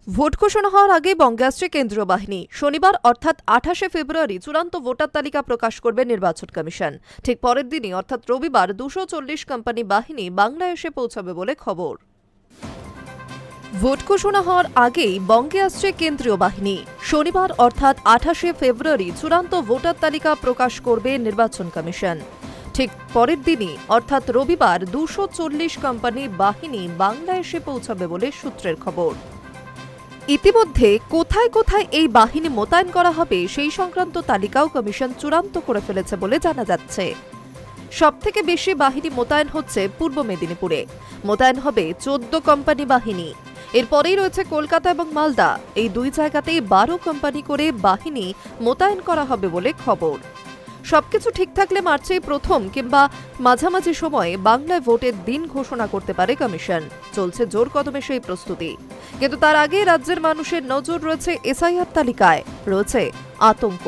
Vote ঘোষণা হওয়ার আগে বঙ্গে আসছে কেন্দ্রীয় বাহিনী। শনিবার অর্থাৎ 28শে ফেব্রুয়ারি চূড়ান্ত ভোটার তালিকা প্রকাশ করবে নির্বাচন কমিশন। ঠিক পরের দিনই অর্থাৎ রবিবার 240 কোম্পানি বাহিনী বাংলায় এসে পৌঁছাবে বলে খবর। ভোট ঘোষণা হওয়ার আগেই বঙ্গে আসছে কেন্দ্রীয় বাহিনী। শনিবার অর্থাৎ 28শে ফেব্রুয়ারি চূড়ান্ত ভোটার তালিকা প্রকাশ করবে নির্বাচন কমিশন। ঠিক পরের দিনই অর্থাৎ রবিবার 240 কোম্পানি বাহিনী বাংলায় এসে পৌঁছাবে বলে সূত্রের খবর। ইতিমধ্যে কোথায় কোথায় এই বাহিনী মোতায়েন করা হবে সেই সংক্রান্ত তালিকাও কমিশন চূড়ান্ত করে ফেলেছে বলে জানা যাচ্ছে। সবথেকে বেশি বাহিনী মোতায়েন হচ্ছে পূর্ব মেদিনীপুরে। মোতায়েন হবে 14 কোম্পানি বাহিনী। এরপরেই রয়েছে কলকাতা এবং মালদা। এই দুই জায়গাতেই 12 কোম্পানি করে বাহিনী মোতায়েন করা হবে বলে খবর। সবকিছু ঠিক থাকলে মার্চেই প্রথম কিংবা মাঝামাঝি সময়ে বাংলায় ভোটের দিন ঘোষণা করতে পারে কমিশন। চলছে জোর কদমে সেই প্রস্তুতি। কিন্তু তার আগে রাজ্যের মানুষের নজর রয়েছে এসআইআর তালিকায়, রয়েছে আতঙ্ক।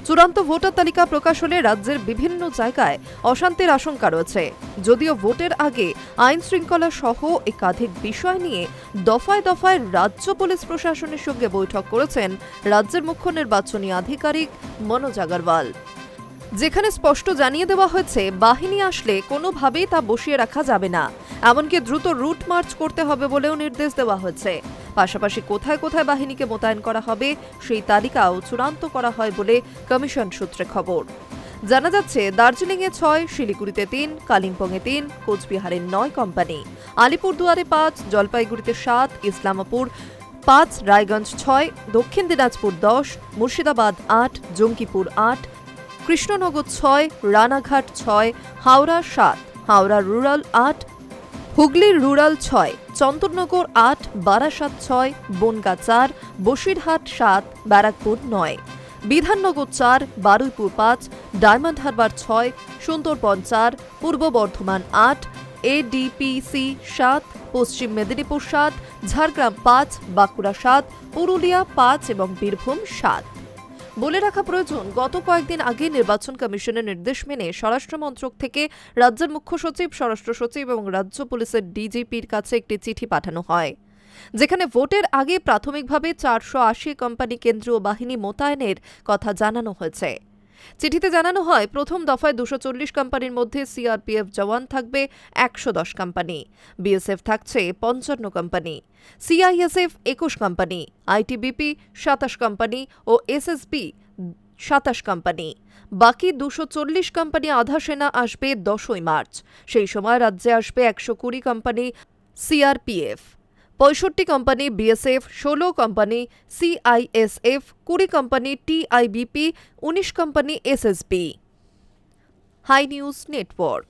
চূড়ান্ত ভোটার তালিকা প্রকাশ হলে রাজ্যের বিভিন্ন জায়গায় অশান্তির আশঙ্কা রয়েছে। যদিও ভোটের আগে আইন শৃঙ্খলা সহ একাধিক বিষয় নিয়ে দফায় দফায় রাজ্য পুলিশ প্রশাসনের সঙ্গে বৈঠক করেছেন রাজ্যের মুখ্য নির্বাচনী আধিকারিক মনোজ আগরওয়াল, যেখানে স্পষ্ট জানিয়ে দেওয়া হয়েছে বাহিনী আসলে কোনোভাবেই তা বসিয়ে রাখা যাবে না। এমনকি দ্রুত রুট মার্চ করতে হবে বলেও নির্দেশ দেওয়া হয়েছে। পাশাপাশি কোথায় কোথায় বাহিনীকে মোতায়েন করা হবে সেই তালিকাও চূড়ান্ত করা হয় বলে কমিশন সূত্রে খবর। জানা যাচ্ছে দার্জিলিংয়ে 6, শিলিগুড়িতে 3, কালিম্পংয়ে 3, কোচবিহারে 9 কোম্পানি, আলিপুরদুয়ারে 5, জলপাইগুড়িতে 7, ইসলামপুর 5, রায়গঞ্জ 6, দক্ষিণ দিনাজপুর 10, মুর্শিদাবাদ 8, জঙ্গিপুর 8, কৃষ্ণনগর 6, রানাঘাট 6, হাওড়া 7, হাওড়া রুরাল 8, হুগলির রুরাল 6, চন্দননগর 8, বারাসাত 6, বনগাঁ 4, বসিরহাট 7, ব্যারাকপুর 9, বিধাননগর 4, বারুইপুর 5, ডায়মন্ড হারবার 6, সুন্দরবন 4, পূর্ব বর্ধমান 8, এডিপিসি 7, পশ্চিম মেদিনীপুর 7, ঝাড়গ্রাম 5, বাঁকুড়া 7, পুরুলিয়া 5 এবং বীরভূম 7। বলে রাখা প্রয়োজন, গত কয়েকদিন আগে নির্বাচন কমিশনের নির্দেশ মেনে স্বরাষ্ট্র মন্ত্রক থেকে রাজ্যের মুখ্য সচিব, স্বরাষ্ট্র সচিব এবং রাজ্য পুলিশের ডিজিপির কাছে একটি চিঠি পাঠানো হয়, যেখানে ভোটের আগে প্রাথমিকভাবে 480 কোম্পানি কেন্দ্রীয় বাহিনী মোতায়েনের কথা জানানো হয়েছে। চিঠিতে জানানো হয়, প্রথম দফায় 240 কোম্পানির মধ্যে সিআরপিএফ জওয়ান থাকবে 110 কোম্পানি, বিএসএফ থাকছে 55 company, CISF 21 company, ITBP 27 company ও এসএসবি 27 কোম্পানি। বাকি 240 কোম্পানি আধা সেনা আসবে 10ই মার্চ। সেই সময় রাজ্যে আসবে 120 company CRPF, 65 company BSF, 16 company CISF, 20 company TIBP, 19 company SSB. Hi news network.